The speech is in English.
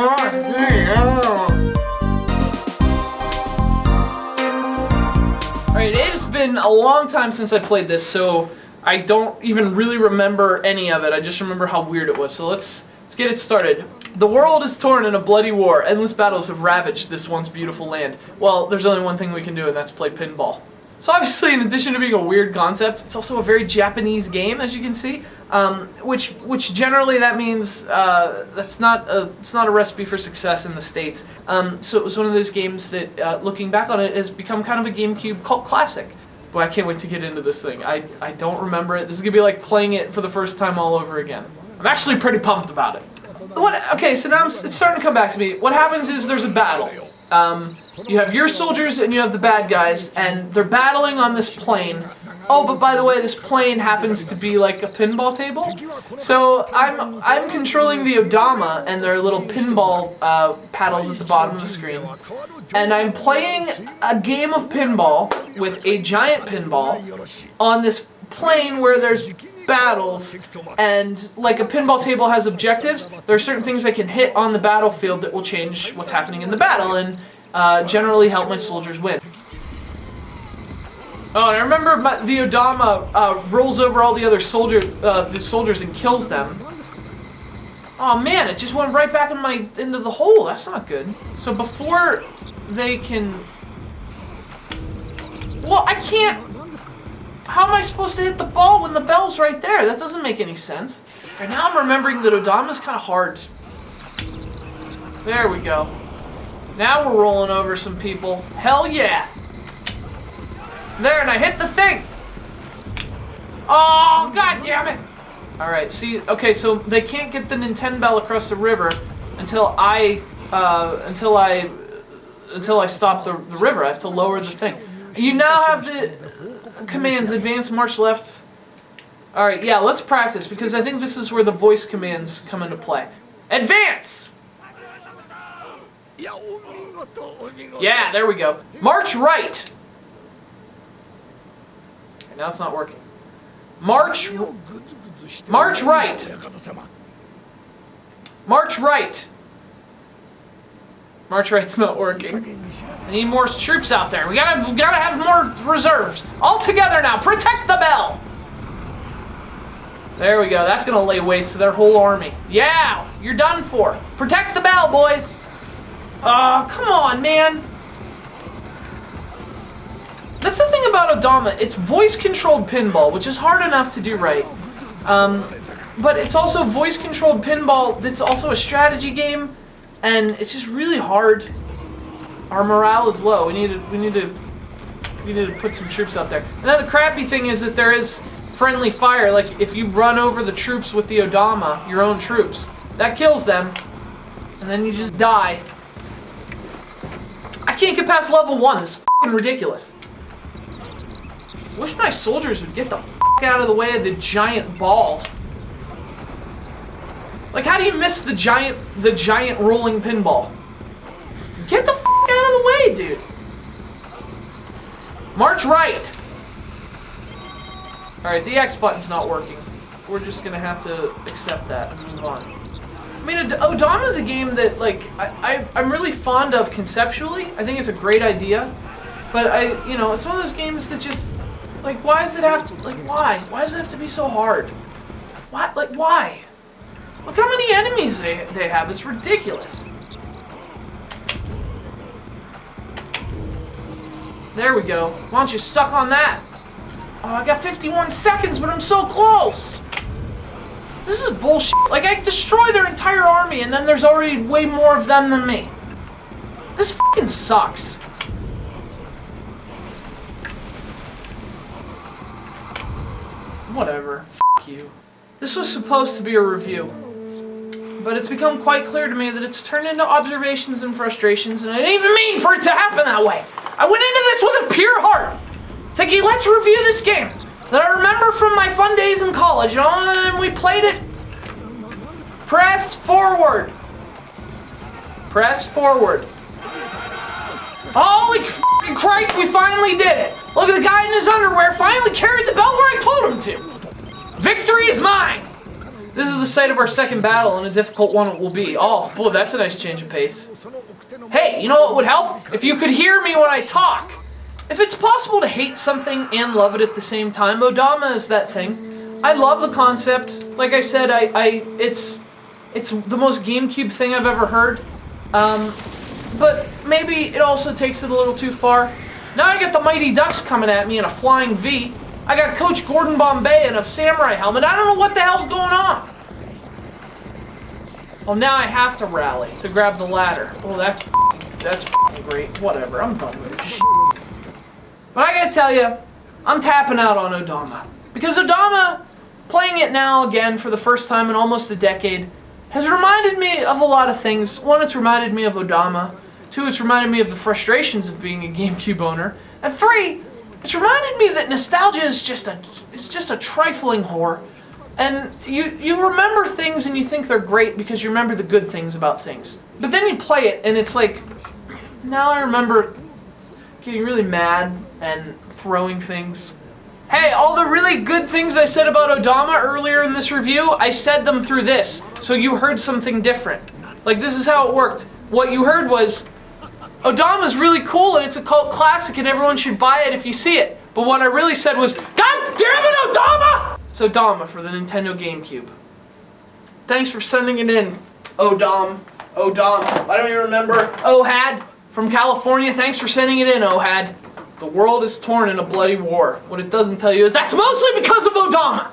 Alright, it has been a long time since I played this, so I don't even really remember any of it. I just remember how weird it was. So let's get it started. The world is torn in a bloody war. Endless battles have ravaged this once beautiful land. Well, there's only one thing we can do, and that's play pinball. So obviously, in addition to being a weird concept, it's also a very Japanese game, as you can see. Which generally that means it's not a recipe for success in the States. So it was one of those games that, looking back on it, has become kind of a GameCube cult classic. Boy, I can't wait to get into this thing. I don't remember it. This is gonna be like playing it for the first time all over again. I'm actually pretty pumped about it. Okay, so now it's starting to come back to me. What happens is there's a battle. You have your soldiers and you have the bad guys, and they're battling on this plane. Oh, but by the way, this plane happens to be like a pinball table. So I'm controlling the Odama and their little pinball paddles at the bottom of the screen. And I'm playing a game of pinball with a giant pinball on this plane where there's battles, and like a pinball table has objectives, there are certain things I can hit on the battlefield that will change what's happening in the battle and generally help my soldiers win. Oh, and I remember the Odama rolls over all the other soldiers and kills them. Oh man, it just went right back into the hole. That's not good. So before they can... Well, I can't... How am I supposed to hit the ball when the bell's right there? That doesn't make any sense. And now I'm remembering that Odama's kind of hard. There we go. Now we're rolling over some people. Hell yeah! There, and I hit the thing! Oh, god damn it! Alright, see, okay, so they can't get the Nintendo bell across the river until I stop the river. I have to lower the thing. You now have the commands, advance, march left. Alright, yeah, let's practice, because I think this is where the voice commands come into play. Advance! Yeah, there we go. March right! Okay, now it's not working. March right! March right! March right's not working. I need more troops out there. We gotta have more reserves. All together now. Protect the bell. There we go. That's gonna lay waste to their whole army. Yeah, you're done for. Protect the bell, boys. Oh, come on, man. That's the thing about Odama. It's voice-controlled pinball, which is hard enough to do right. But it's also voice-controlled pinball that's also a strategy game. And it's just really hard. Our morale is low. We need to put some troops out there. And then the crappy thing is that there is friendly fire. Like if you run over the troops with the Odama, your own troops, that kills them, and then you just die. I can't get past level 1. This is f***ing ridiculous. Wish my soldiers would get the f*** out of the way of the giant ball. Like, how do you miss the giant rolling pinball? Get the f*** out of the way, dude. March right. Alright, the X button's not working. We're just gonna have to accept that and move on. I mean, Odama's a game that, like, I'm really fond of conceptually. I think it's a great idea. But it's one of those games that just, like, why does it have to, like, why? Why does it have to be so hard? Why? Like, why? Look how many enemies they have. It's ridiculous. There we go. Why don't you suck on that? Oh, I got 51 seconds, but I'm so close. This is bullshit. Like, I destroy their entire army, and then there's already way more of them than me. This fucking sucks. Whatever. F*** you. This was supposed to be a review. But it's become quite clear to me that it's turned into observations and frustrations, and I didn't even mean for it to happen that way. I went into this with a pure heart, thinking, let's review this game that I remember from my fun days in college, and we played it. Press forward. Press forward. Holy f***ing Christ, we finally did it. Look at the guy in his underwear finally carried the belt where I told him to. Victory is mine. This is the site of our second battle, and a difficult one it will be. Oh, boy, that's a nice change of pace. Hey, you know what would help? If you could hear me when I talk. If it's possible to hate something and love it at the same time, Odama is that thing. I love the concept. Like I said, it's the most GameCube thing I've ever heard. But maybe it also takes it a little too far. Now I got the Mighty Ducks coming at me in a flying V. I got Coach Gordon Bombay in a samurai helmet. I don't know what the hell's going on. Well, now I have to rally to grab the ladder. Oh, that's great. Whatever, I'm done with this shit. But I gotta tell you, I'm tapping out on Odama. Because Odama, playing it now again for the first time in almost a decade, has reminded me of a lot of things. One, it's reminded me of Odama. Two, it's reminded me of the frustrations of being a GameCube owner. And three, it's reminded me that nostalgia is just a trifling whore. And you remember things and you think they're great because you remember the good things about things. But then you play it and it's like, now I remember getting really mad and throwing things. Hey, all the really good things I said about Odama earlier in this review, I said them through this, so you heard something different. Like, this is how it worked. What you heard was, Odama's really cool and it's a cult classic and everyone should buy it if you see it. But what I really said was, God damn it, Odama! It's Odama for the Nintendo GameCube. Thanks for sending it in, Odam. I don't even remember. Ohad from California, thanks for sending it in, Ohad. The world is torn in a bloody war. What it doesn't tell you is that's mostly because of Odama!